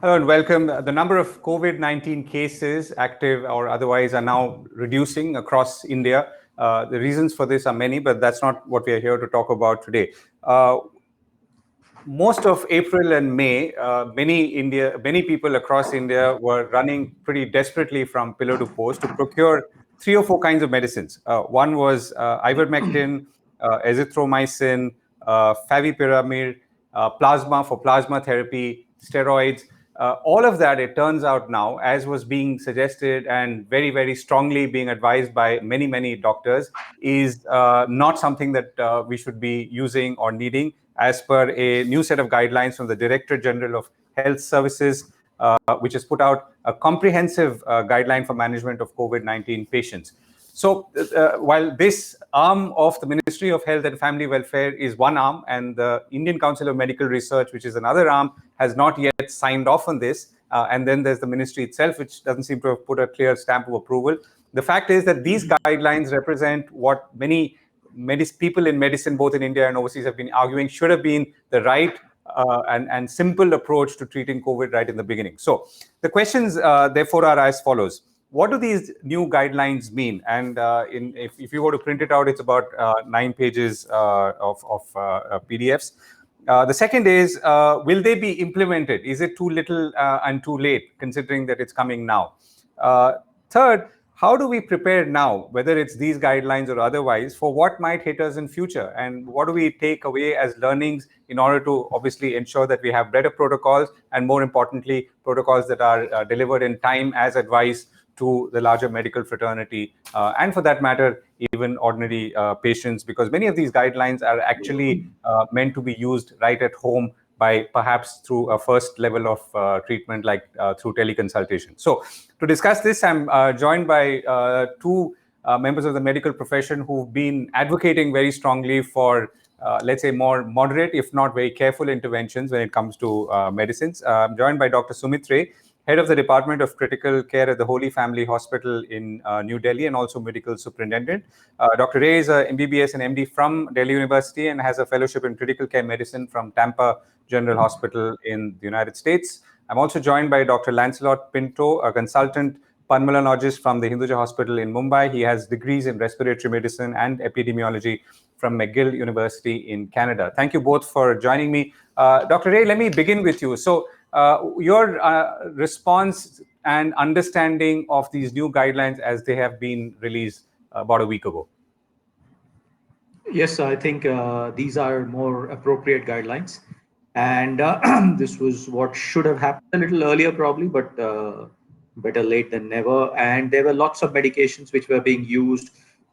Hello and welcome. The number of COVID-19 cases, active or otherwise, are now reducing across India. The reasons for this are many, but that's not what we are here to talk about today. Most of April and May, many people across India were running pretty desperately from pillar to post to procure three or four kinds of medicines. One was ivermectin, azithromycin, favipiravir, plasma for plasma therapy, steroids. All of that, it turns out now, as was being suggested and very, very strongly being advised by many, many doctors, is not something that we should be using or needing, as per a new set of guidelines from the Director General of Health Services, which has put out a comprehensive guideline for management of COVID-19 patients. So while this arm of the Ministry of Health and Family Welfare is one arm, and the Indian Council of Medical Research, which is another arm, has not yet signed off on this, and then there's the ministry itself, which doesn't seem to have put a clear stamp of approval. The fact is that these guidelines represent what many people in medicine, both in India and overseas, have been arguing should have been the right and simple approach to treating COVID right in the beginning. So the questions, therefore, are as follows. What do these new guidelines mean? And if you were to print it out, it's about 9 pages of PDFs. The second is, will they be implemented? Is it too little and too late, considering that it's coming now? Third, how do we prepare now, whether it's these guidelines or otherwise, for what might hit us in future? And what do we take away as learnings in order to obviously ensure that we have better protocols, and more importantly, protocols that are delivered in time as advice to the larger medical fraternity, and for that matter, even ordinary patients, because many of these guidelines are actually meant to be used right at home by perhaps through a first level of treatment, like through teleconsultation. So to discuss this, I'm joined by two members of the medical profession who've been advocating very strongly for, let's say, more moderate, if not very careful interventions when it comes to medicines. I'm joined by Dr. Sumit Ray, Head of the Department of Critical Care at the Holy Family Hospital in New Delhi, and also Medical Superintendent. Dr. Ray is a MBBS and MD from Delhi University and has a fellowship in Critical Care Medicine from Tampa General Hospital in the United States. I'm also joined by Dr. Lancelot Pinto, a consultant pulmonologist from the Hinduja Hospital in Mumbai. He has degrees in respiratory medicine and epidemiology from McGill University in Canada. Thank you both for joining me. Dr. Ray, let me begin with you. So your response and understanding of these new guidelines as they have been released about a week ago. Yes, I think these are more appropriate guidelines. And this was what should have happened a little earlier, probably, but better late than never. And there were lots of medications which were being used,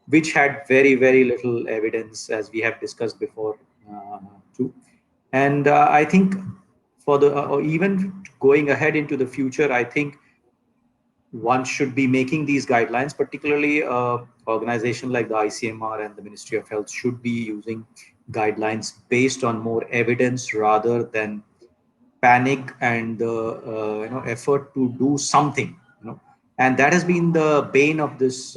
which had very, very little evidence, as we have discussed before, too. And I think for the or even going ahead into the future, I think one should be making these guidelines, particularly organization like the ICMR and the Ministry of Health should be using guidelines based on more evidence rather than panic and the effort to do something. And that has been the bane of this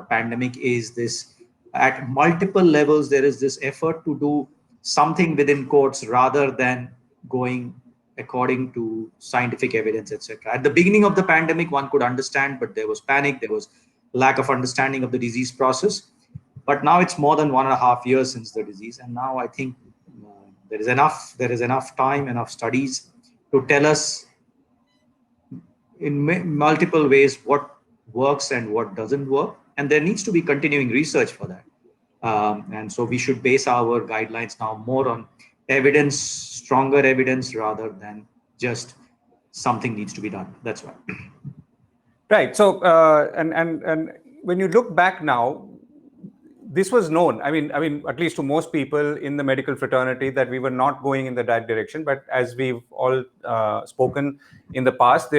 pandemic, is this at multiple levels there is this effort to do something within quotes rather than going according to scientific evidence, etc. At the beginning of the pandemic, one could understand, but there was panic, there was lack of understanding of the disease process. But now it's more than 1.5 years since the disease, and now I think there is enough time, enough studies to tell us in multiple ways what works and what doesn't work, and there needs to be continuing research for that. And so we should base our guidelines now more on evidence, stronger evidence, rather than just something needs to be done. That's why. Right. So, and when you look back now, this was known. I mean, at least to most people in the medical fraternity, that we were not going in the right direction. But as we've all spoken in the past,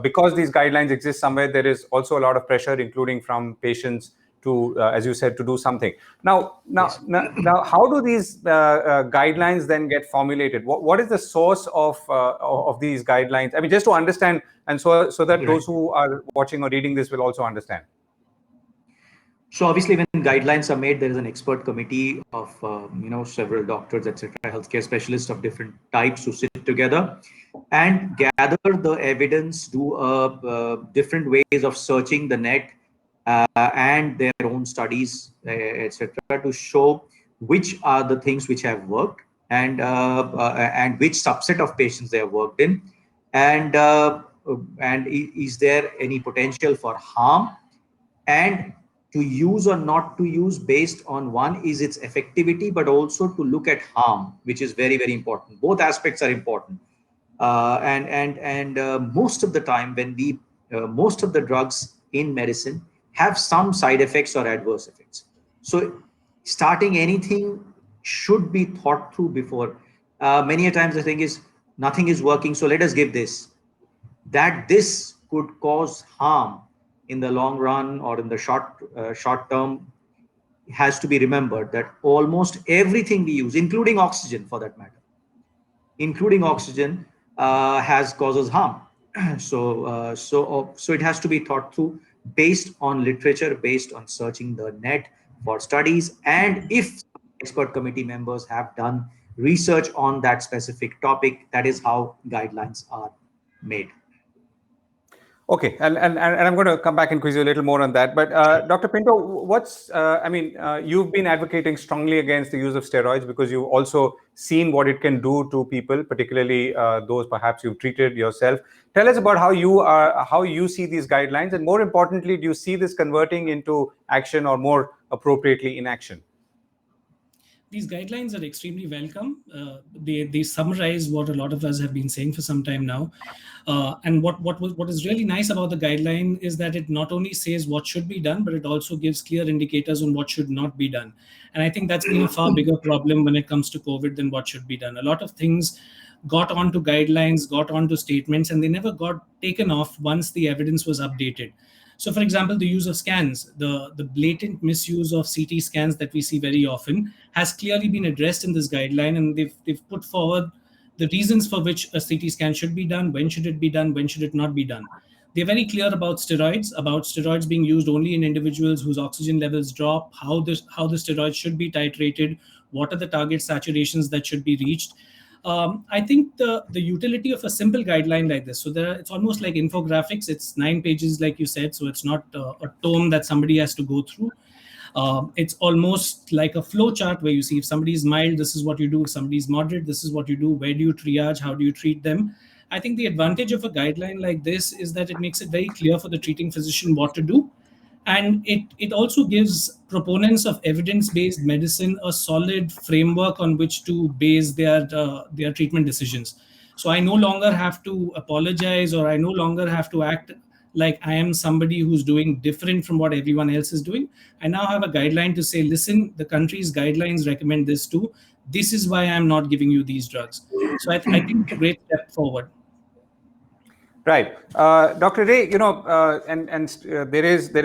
because these guidelines exist somewhere, there is also a lot of pressure, including from patients, to, as you said, to do something. Now, how do these guidelines then get formulated? What is the source of these guidelines? I mean, just to understand, and so that those who are watching or reading this will also understand. So obviously, when guidelines are made, there is an expert committee of several doctors, etc., healthcare specialists of different types who sit together and gather the evidence, do different ways of searching the net and their own studies, etc., to show which are the things which have worked and which subset of patients they have worked in, and is there any potential for harm, and to use or not to use based on one is its effectivity, but also to look at harm, which is very, very important. Both aspects are important. And most of the time, when we most of the drugs in medicine have some side effects or adverse effects. So starting anything should be thought through before. Many a times the thing is nothing is working, so let us give this. That this could cause harm in the long run or in the short term has to be remembered, that almost everything we use, including oxygen for that matter, including oxygen, has causes harm. So it has to be thought through based on literature, based on searching the net for studies, and if expert committee members have done research on that specific topic, that is how guidelines are made. Okay, and I'm going to come back and quiz you a little more on that. But Dr. Pinto, you've been advocating strongly against the use of steroids because you've also seen what it can do to people, particularly those perhaps you've treated yourself. Tell us about how you see these guidelines, and more importantly, do you see this converting into action, or more appropriately, inaction? These guidelines are extremely welcome. They summarize what a lot of us have been saying for some time now. And what is really nice about the guideline is that it not only says what should be done, but it also gives clear indicators on what should not be done. And I think that's been a far bigger problem when it comes to COVID than what should be done. A lot of things got onto guidelines, got onto statements, and they never got taken off once the evidence was updated. So, for example, the use of scans, the blatant misuse of CT scans that we see very often has clearly been addressed in this guideline, and they've put forward the reasons for which a CT scan should be done, when should it be done, when should it not be done. They're very clear about steroids being used only in individuals whose oxygen levels drop, how the steroids should be titrated, what are the target saturations that should be reached. I think the utility of a simple guideline like this, so it's almost like infographics. It's 9 pages, like you said, so it's not a tome that somebody has to go through. It's almost like a flow chart where you see if somebody is mild, this is what you do. If somebody is moderate, this is what you do. Where do you triage? How do you treat them? I think the advantage of a guideline like this is that it makes it very clear for the treating physician what to do. And it also gives proponents of evidence-based medicine a solid framework on which to base their treatment decisions. So I no longer have to apologize, or I no longer have to act like I am somebody who's doing different from what everyone else is doing. I now have a guideline to say, listen, the country's guidelines recommend this too. This is why I'm not giving you these drugs. So I think it's a great step forward. Right, Dr. Ray. There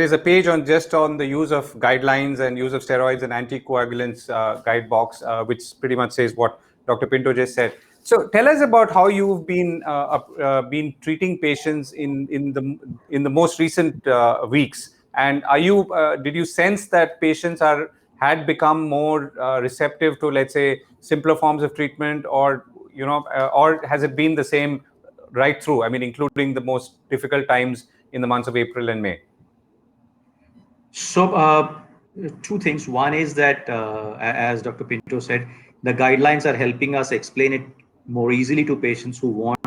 is a page on the use of guidelines and use of steroids and anticoagulants guide box, which pretty much says what Dr. Pinto just said. So tell us about how you've been treating patients in the most recent weeks, and did you sense that patients had become more receptive to, let's say, simpler forms of treatment, or or has it been the same right through? I mean, including the most difficult times in the months of April and May. So, two things. One is that, as Dr. Pinto said, the guidelines are helping us explain it more easily to patients who want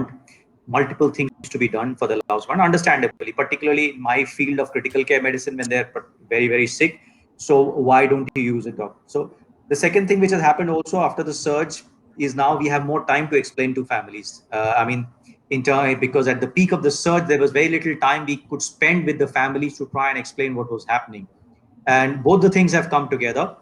multiple things to be done for the loved one, understandably, particularly in my field of critical care medicine when they're very, very sick. So, why don't you use it, doctor? So, the second thing which has happened also after the surge is now we have more time to explain to families. Because at the peak of the surge, there was very little time we could spend with the families to try and explain what was happening. And both the things have come together.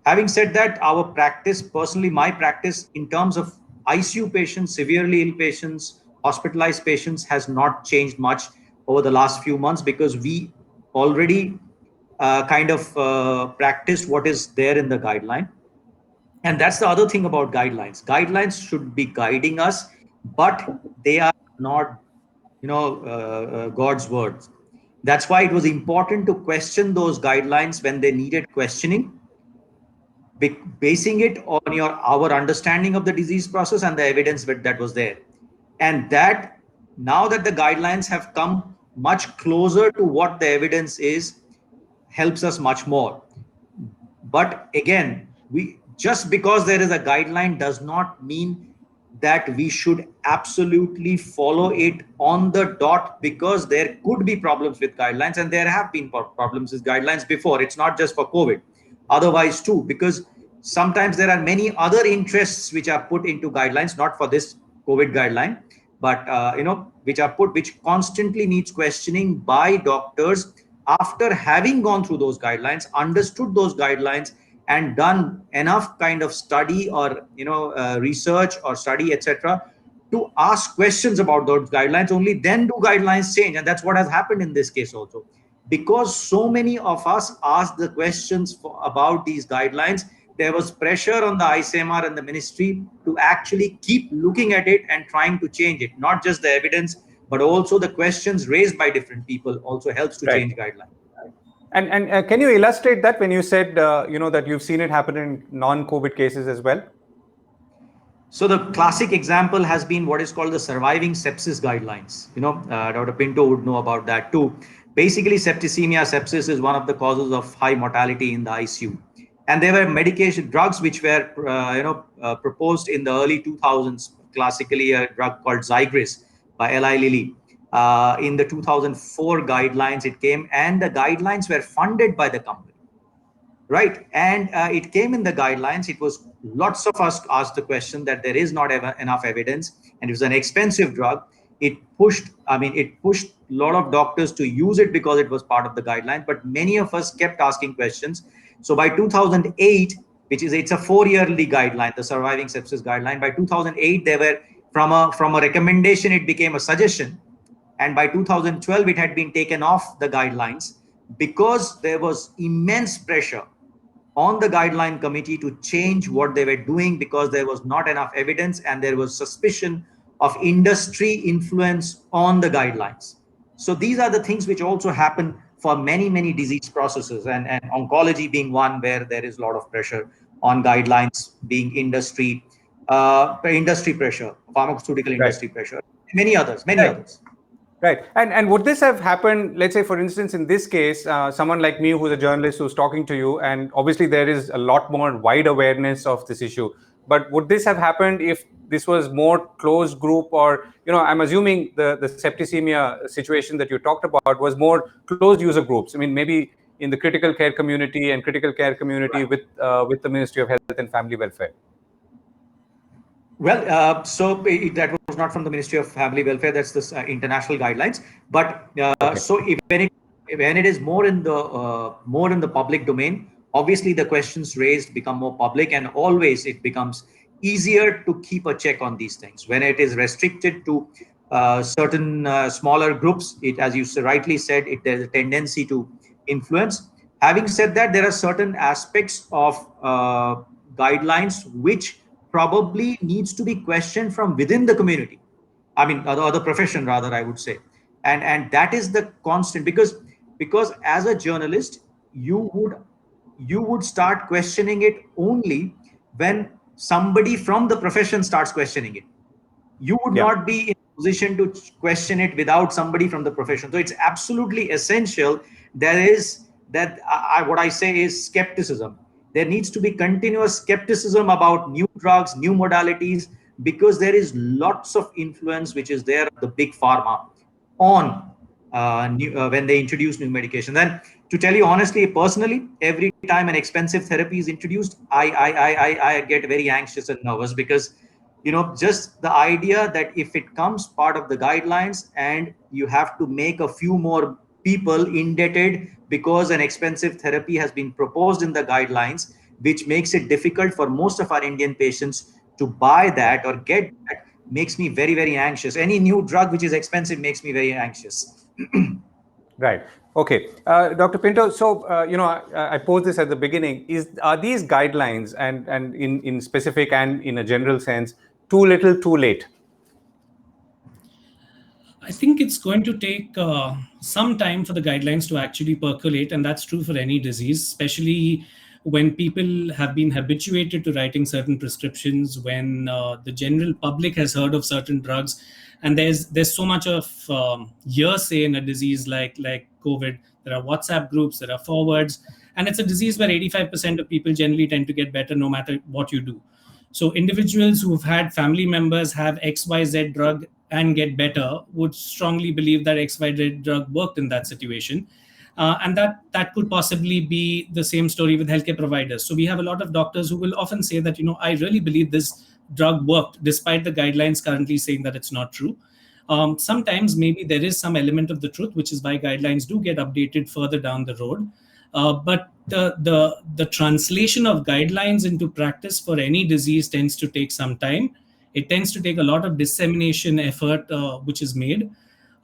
Having said that, our practice, personally, my practice in terms of ICU patients, severely ill patients, hospitalized patients, has not changed much over the last few months because we already practiced what is there in the guideline. And that's the other thing about guidelines. Guidelines should be guiding us, but they are not, God's words. That's why it was important to question those guidelines when they needed questioning, basing it on our understanding of the disease process and the evidence that was there. And that, now that the guidelines have come much closer to what the evidence is, helps us much more. But again, we, just because there is a guideline does not mean that we should absolutely follow it on the dot, because there could be problems with guidelines, and there have been problems with guidelines before. It's not just for COVID, otherwise too, because sometimes there are many other interests which are put into guidelines, not for this COVID guideline, but which are put, which constantly needs questioning by doctors after having gone through those guidelines, understood those guidelines, and done enough kind of study or research or study, etc., to ask questions about those guidelines. Only then do guidelines change. And that's what has happened in this case also, because so many of us asked the questions about these guidelines. There was pressure on the ICMR and the ministry to actually keep looking at it and trying to change it. Not just the evidence, but also the questions raised by different people also helps to change guidelines. And can you illustrate that when you said that you've seen it happen in non-COVID cases as well? So the classic example has been what is called the surviving sepsis guidelines. Dr. Pinto would know about that too. Basically, septicemia, sepsis is one of the causes of high mortality in the ICU. And there were medication drugs which were proposed in the early 2000s. Classically, a drug called Zygris by Eli Lilly. In the 2004 guidelines, it came, and the guidelines were funded by the company. Right. And it came in the guidelines. It was, lots of us asked the question that there is not enough evidence, and it was an expensive drug. It pushed a lot of doctors to use it because it was part of the guidelines, but many of us kept asking questions. So by 2008, it's a 4-yearly guideline, the surviving sepsis guideline. By 2008, they were from a recommendation, it became a suggestion. And by 2012, it had been taken off the guidelines because there was immense pressure on the guideline committee to change what they were doing, because there was not enough evidence and there was suspicion of industry influence on the guidelines. So these are the things which also happen for many, many disease processes, and oncology being one where there is a lot of pressure on guidelines, being industry pressure, pharmaceutical industry pressure, many others. Right. And would this have happened, let's say, for instance, in this case, someone like me who's a journalist who's talking to you, and obviously there is a lot more wide awareness of this issue. But would this have happened if this was more closed group, or, I'm assuming the septicemia situation that you talked about was more closed user groups. I mean, maybe in the critical care community and critical care community with the Ministry of Health and Family Welfare. Well, that was not from the Ministry of Family Welfare. That's the international guidelines. But so when it is more in the public domain, obviously the questions raised become more public, and always it becomes easier to keep a check on these things. When it is restricted to certain smaller groups, it, as you rightly said, there's a tendency to influence. Having said that, there are certain aspects of guidelines which probably needs to be questioned from within the community. I mean, the profession rather, I would say. And that is the constant, because as a journalist, you would start questioning it only when somebody from the profession starts questioning it. You would not be in a position to question it without somebody from the profession. So it's absolutely essential. What I say is skepticism. There needs to be continuous skepticism about new drugs, new modalities, because there is lots of influence which is there of the big pharma on when they introduce new medication. Then, to tell you honestly, personally, every time an expensive therapy is introduced, I get very anxious and nervous, because just the idea that if it comes part of the guidelines and you have to make a few more people indebted because an expensive therapy has been proposed in the guidelines, which makes it difficult for most of our Indian patients to buy that or get that, makes me very, very anxious. Any new drug which is expensive makes me very anxious. Right. Okay. Dr. Pinto, so, I posed this at the beginning. Are these guidelines, and in specific and in a general sense, too little, too late? I think it's going to take some time for the guidelines to actually percolate, and that's true for any disease, especially when people have been habituated to writing certain prescriptions, when the general public has heard of certain drugs, and there's so much of hearsay in a disease like COVID. There are WhatsApp groups, there are forwards, and it's a disease where 85% of people generally tend to get better no matter what you do. So individuals who've had family members have XYZ drug and get better would strongly believe that XYZ drug worked in that situation. And that could possibly be the same story with healthcare providers. So we have a lot of doctors who will often say that, I really believe this drug worked, despite the guidelines currently saying that it's not true. Sometimes maybe there is some element of the truth, which is why guidelines do get updated further down the road. But the translation of guidelines into practice for any disease tends to take some time. It tends to take a lot of dissemination effort, which is made.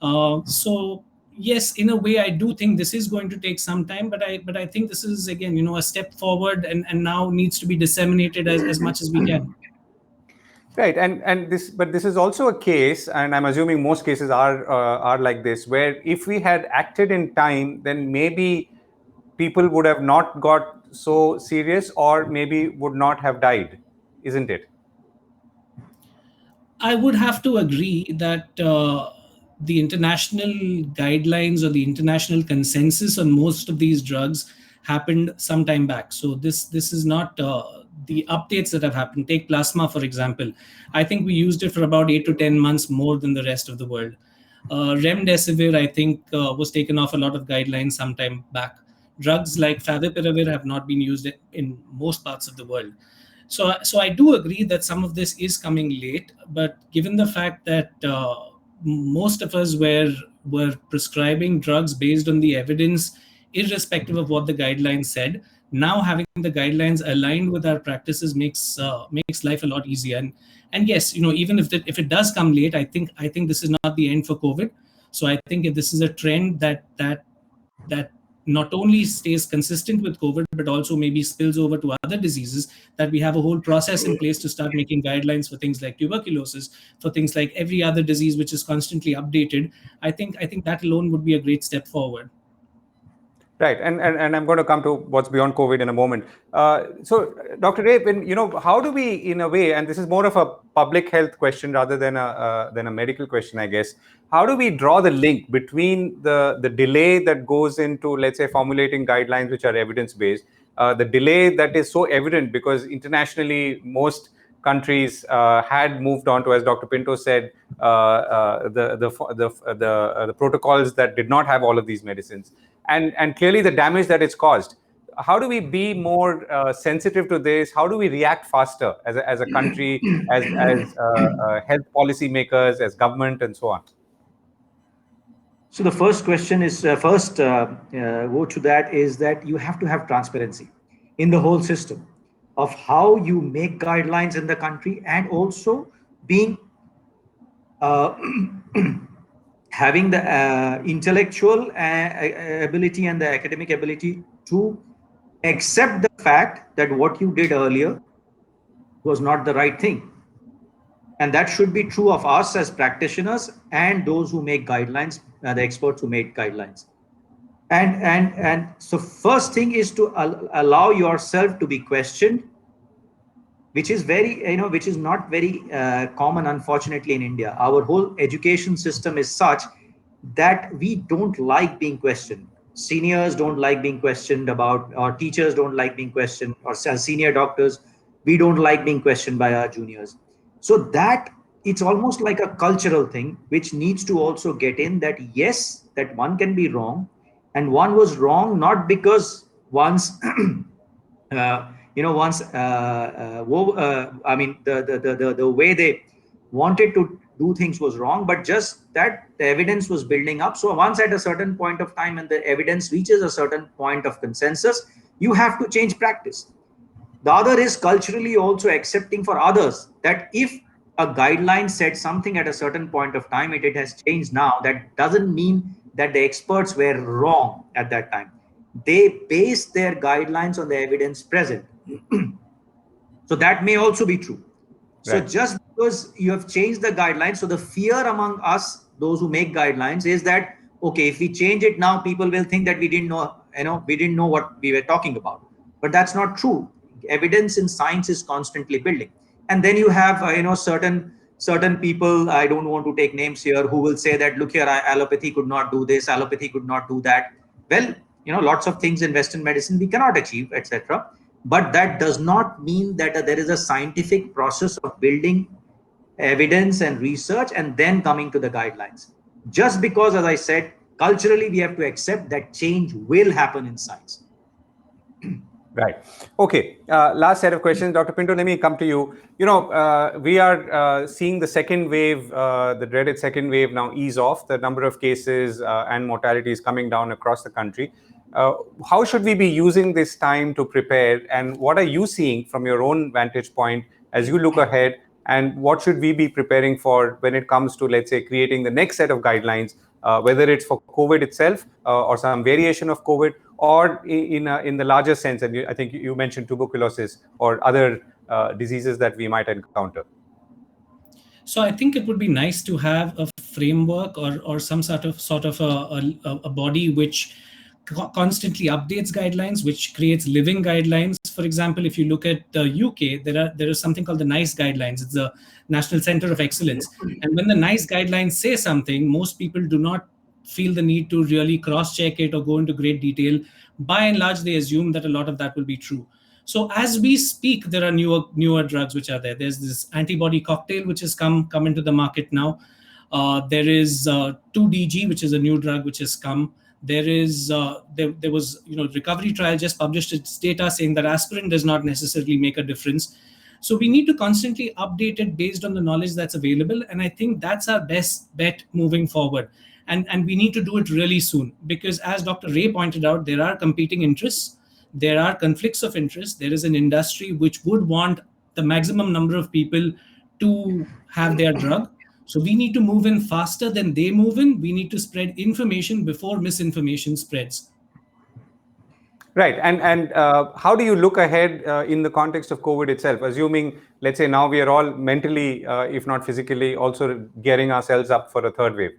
So yes, in a way, I do think this is going to take some time, but I think this is again, a step forward, and now needs to be disseminated as much as we can. Right, and this is also a case, and I'm assuming most cases are like this, where if we had acted in time, then maybe people would have not got so serious, or maybe would not have died, isn't it? I would have to agree that the international guidelines or the international consensus on most of these drugs happened some time back. So this is not the updates that have happened. Take plasma, for example. I think we used it for about 8 to 10 months more than the rest of the world. Remdesivir, I think, was taken off a lot of guidelines some time back. Drugs like favipiravir have not been used in most parts of the world. So I do agree that some of this is coming late, but given the fact that most of us were prescribing drugs based on the evidence, irrespective of what the guidelines said, now having the guidelines aligned with our practices makes life a lot easier. And yes, even if it does come late, I think this is not the end for COVID. So I think if this is a trend that not only stays consistent with COVID, but also maybe spills over to other diseases, that we have a whole process in place to start making guidelines for things like tuberculosis, for things like every other disease, which is constantly updated. I think that alone would be a great step forward. Right, and I'm going to come to what's beyond COVID in a moment. So, Dr. Ray, how do we, in a way, and this is more of a public health question rather than a medical question, I guess. How do we draw the link between the delay that goes into, let's say, formulating guidelines which are evidence-based, the delay that is so evident because internationally most countries had moved on to, as Dr. Pinto said, the protocols that did not have all of these medicines, and clearly the damage that it's caused. How do we be more sensitive to this? How do we react faster as a country, as health policy makers, as government, and so on? So the first question is go to that is that you have to have transparency in the whole system of how you make guidelines in the country, and also being uh, having the intellectual ability and the academic ability to accept the fact that what you did earlier was not the right thing. And that should be true of us as practitioners and those who make guidelines, the experts who make guidelines. And so first thing is to allow yourself to be questioned, which is which is not very common, unfortunately, in India. Our whole education system is such that we don't like being questioned. Seniors don't like being questioned about, or teachers don't like being questioned, or senior doctors, we don't like being questioned by our juniors. So that it's almost like a cultural thing, which needs to also get in that, yes, that one can be wrong, and one was wrong not because once once I mean the way they wanted to do things was wrong, but just that the evidence was building up. So once at a certain point of time and the evidence reaches a certain point of consensus, you have to change practice. The other is culturally also accepting for others that if a guideline said something at a certain point of time, it has changed now. That doesn't mean that the experts were wrong at that time. They based their guidelines on the evidence present. So that may also be true. So Right. just because you have changed the guidelines, so the fear among us those who make guidelines is that, okay, if we change it now, people will think that we didn't know what we were talking about. But that's not true. Evidence in science is constantly building. And then you have certain people, I don't want to take names here, who will say that, look here, allopathy could not do this, allopathy could not do that. Well, lots of things in Western medicine we cannot achieve, etc. But that does not mean that there is a scientific process of building evidence and research and then coming to the guidelines. Just because, as I said, culturally we have to accept that change will happen in science. Right. Okay. Last set of questions, Dr. Pinto. Let me come to you. We are seeing the second wave, the dreaded second wave, now ease off. The number of cases and mortality is coming down across the country. How should we be using this time to prepare? And what are you seeing from your own vantage point as you look ahead? And what should we be preparing for when it comes to, let's say, creating the next set of guidelines, whether it's for COVID itself or some variation of COVID, or in the larger sense, and I think you mentioned tuberculosis or other diseases that we might encounter? So I think it would be nice to have a framework or some sort of a body which constantly updates guidelines, which creates living guidelines. For example, if you look at the UK, there is something called the NICE guidelines. It's the National Center of Excellence. And when the NICE guidelines say something, most people do not feel the need to really cross-check it or go into great detail. By and large, they assume that a lot of that will be true. So as we speak, there are newer drugs which are there. There's this antibody cocktail which has come into the market now. There is 2DG, which is a new drug which has come. There is there was recovery trial just published its data saying that aspirin does not necessarily make a difference. So we need to constantly update it based on the knowledge that's available, and I think that's our best bet moving forward. And we need to do it really soon, because as Dr. Ray pointed out, there are competing interests, there are conflicts of interest. There is an industry which would want the maximum number of people to have their drug. So we need to move in faster than they move in. We need to spread information before misinformation spreads. Right. And how do you look ahead in the context of COVID itself, assuming, let's say, now we are all mentally, if not physically, also gearing ourselves up for a third wave?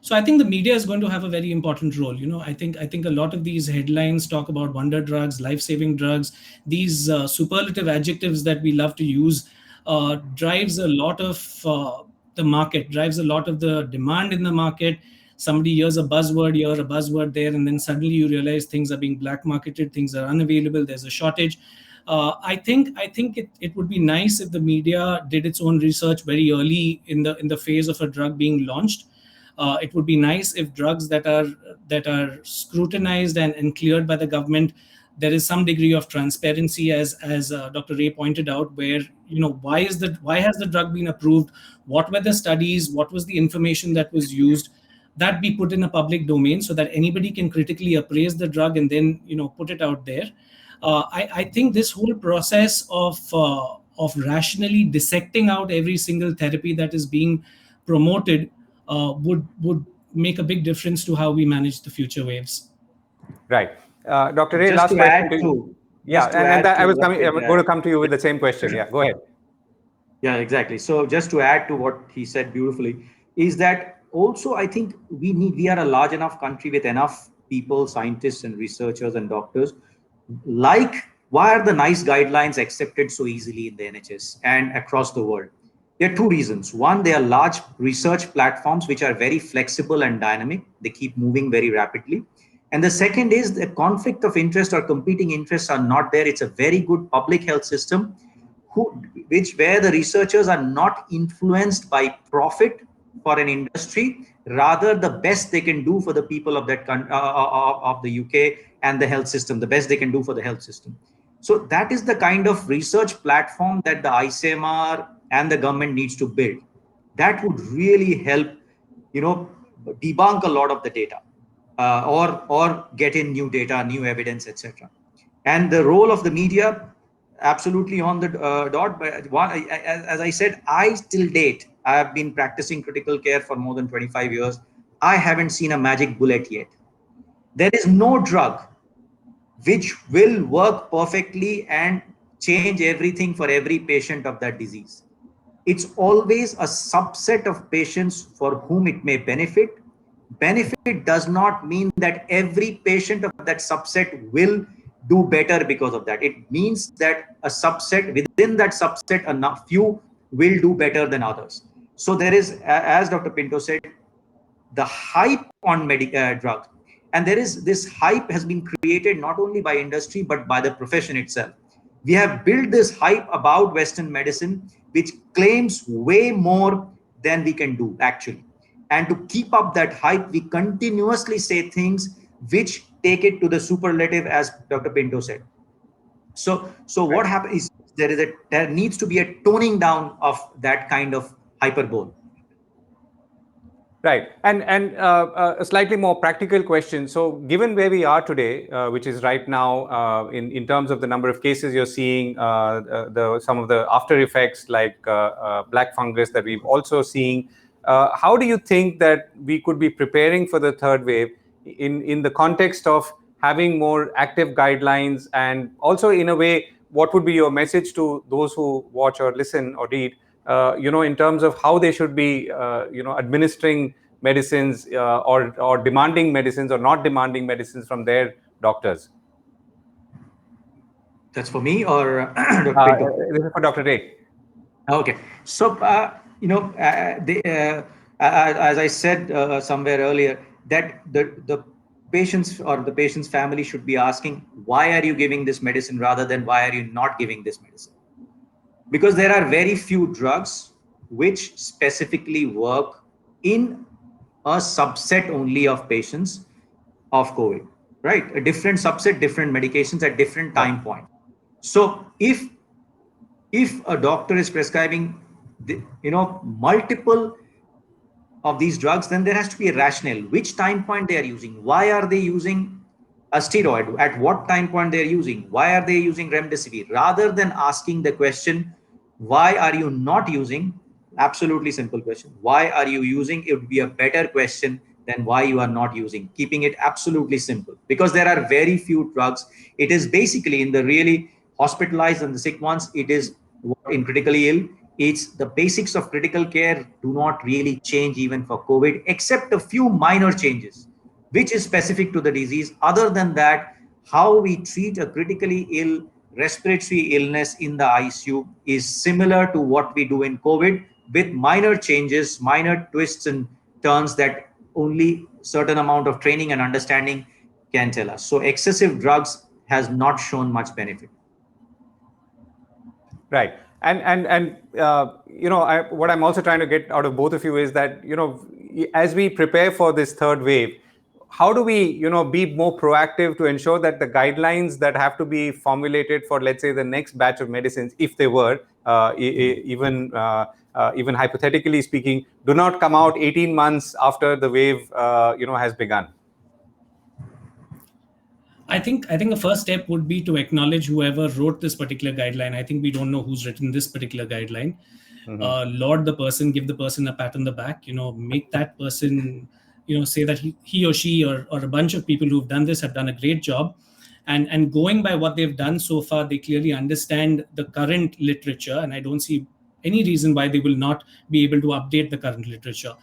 So I think the media is going to have a very important role. I think a lot of these headlines talk about wonder drugs, life-saving drugs, these superlative adjectives that we love to use, drives a lot of the market, drives a lot of the demand in the market. Somebody hears a buzzword here, a buzzword there, and then suddenly you realize things are being black marketed, things are unavailable, there's a shortage. I think it would be nice if the media did its own research very early in the phase of a drug being launched. It would be nice if drugs that are scrutinized and cleared by the government, there is some degree of transparency, as Dr. Ray pointed out, where why has the drug been approved, what were the studies, what was the information that was used, that be put in a public domain so that anybody can critically appraise the drug and then put it out there. I think this whole process of rationally dissecting out every single therapy that is being promoted would make a big difference to how we manage the future waves. Right. Dr. Ray, Just last to question add to you. to Yeah, just to and add I to was what going to come to you with the same question. Yeah, go ahead. Yeah, exactly. So just to add to what he said beautifully, is that also I think we are a large enough country with enough people, scientists and researchers and doctors. Like, why are the NICE guidelines accepted so easily in the NHS and across the world? There are two reasons. One, they are large research platforms which are very flexible and dynamic. They keep moving very rapidly. And the second is the conflict of interest or competing interests are not there. It's a very good public health system where the researchers are not influenced by profit for an industry, rather the best they can do for the people of that of the UK and the health system, the best they can do for the health system. So that is the kind of research platform that the ICMR and the government needs to build. That would really help, debunk a lot of the data, or get in new data, new evidence, etc. And the role of the media, absolutely on the dot. But as I said, I till date, I have been practicing critical care for more than 25 years. I haven't seen a magic bullet yet. There is no drug which will work perfectly and change everything for every patient of that disease. it's always a subset of patients for whom it may benefit. Benefit does not mean that every patient of that subset will do better because of that. It means that a subset within that subset, a few will do better than others. So there is, as Dr. Pinto said, the hype on drugs. And there is this hype has been created not only by industry, but by the profession itself. We have built this hype about Western medicine, which claims way more than we can do actually. And to keep up that hype, we continuously say things which take it to the superlative, as Dr. Pinto said. So what happens is there needs to be a toning down of that kind of hyperbole. Right. And a slightly more practical question. So given where we are today, which is right now in terms of the number of cases you're seeing, some of the after effects like black fungus that we've also seen, how do you think that we could be preparing for the third wave in the context of having more active guidelines, and also in a way, what would be your message to those who watch or listen or read, in terms of how they should be, administering medicines, or demanding medicines or not demanding medicines from their doctors? That's for me or Dr. Pinto? This is for Dr. Ray. Okay. So, as I said somewhere earlier, that the patients or the patient's family should be asking, why are you giving this medicine rather than why are you not giving this medicine? Because there are very few drugs which specifically work in a subset only of patients of COVID, right? A different subset, different medications at different time points. So if a doctor is prescribing multiple of these drugs, then there has to be a rationale. Which time point they are using? Why are they using a steroid? At what time point they are using? Why are they using remdesivir? Rather than asking the question, why are you not using? Absolutely simple question. Why are you using? It would be a better question than why you are not using. Keeping it absolutely simple, because there are very few drugs. It is basically in the really hospitalized and the sick ones. It is in critically ill. It's the basics of critical care do not really change even for COVID, except a few minor changes, which is specific to the disease. Other than that, how we treat a critically ill respiratory illness in the ICU is similar to what we do in COVID, with minor changes, minor twists and turns that only certain amount of training and understanding can tell us. So excessive drugs has not shown much benefit. Right. And what I'm also trying to get out of both of you is that, as we prepare for this third wave, how do we, be more proactive to ensure that the guidelines that have to be formulated for, let's say, the next batch of medicines, if they were, even hypothetically speaking, do not come out 18 months after the wave, has begun? I think the first step would be to acknowledge whoever wrote this particular guideline. I think we don't know who's written this particular guideline. Laud the person, give the person a pat on the back, make that person, say that he or she or a bunch of people who've done this have done a great job. And going by what they've done so far, they clearly understand the current literature, and I don't see any reason why they will not be able to update the current literature.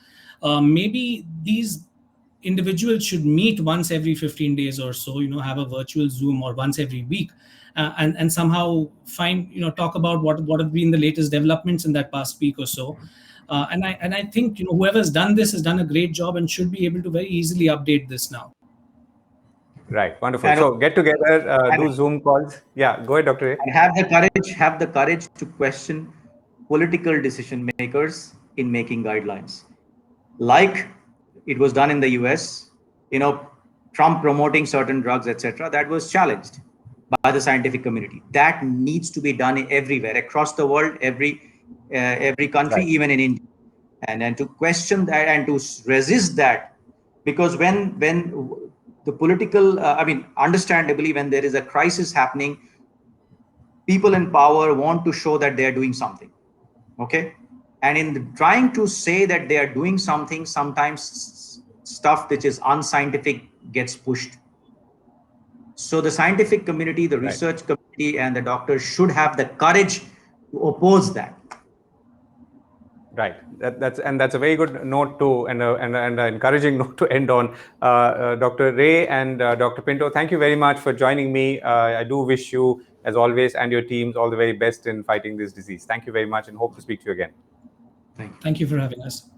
Maybe these individuals should meet once every 15 days or so, have a virtual Zoom, or once every week, and somehow find, talk about what have been the latest developments in that past week or so. And I think, whoever's done this has done a great job and should be able to very easily update this now. Right. Wonderful. So get together, do Zoom calls. Yeah, go ahead, Dr. Ray. And have the courage to question political decision makers in making guidelines. Like it was done in the US, Trump promoting certain drugs, etc. That was challenged by the scientific community. That needs to be done everywhere across the world, every country, Right. even in India, and to question that and to resist that, because when the political, understandably, when there is a crisis happening, people in power want to show that they are doing something. Okay. And in trying to say that they are doing something, sometimes stuff which is unscientific gets pushed. So the scientific community, the research community, and the doctors should have the courage to oppose that. Right. That's a very good note to and an encouraging note to end on. Dr. Ray and Dr. Pinto, thank you very much for joining me. I do wish you, as always, and your teams all the very best in fighting this disease. Thank you very much, and hope to speak to you again. Thank you for having us.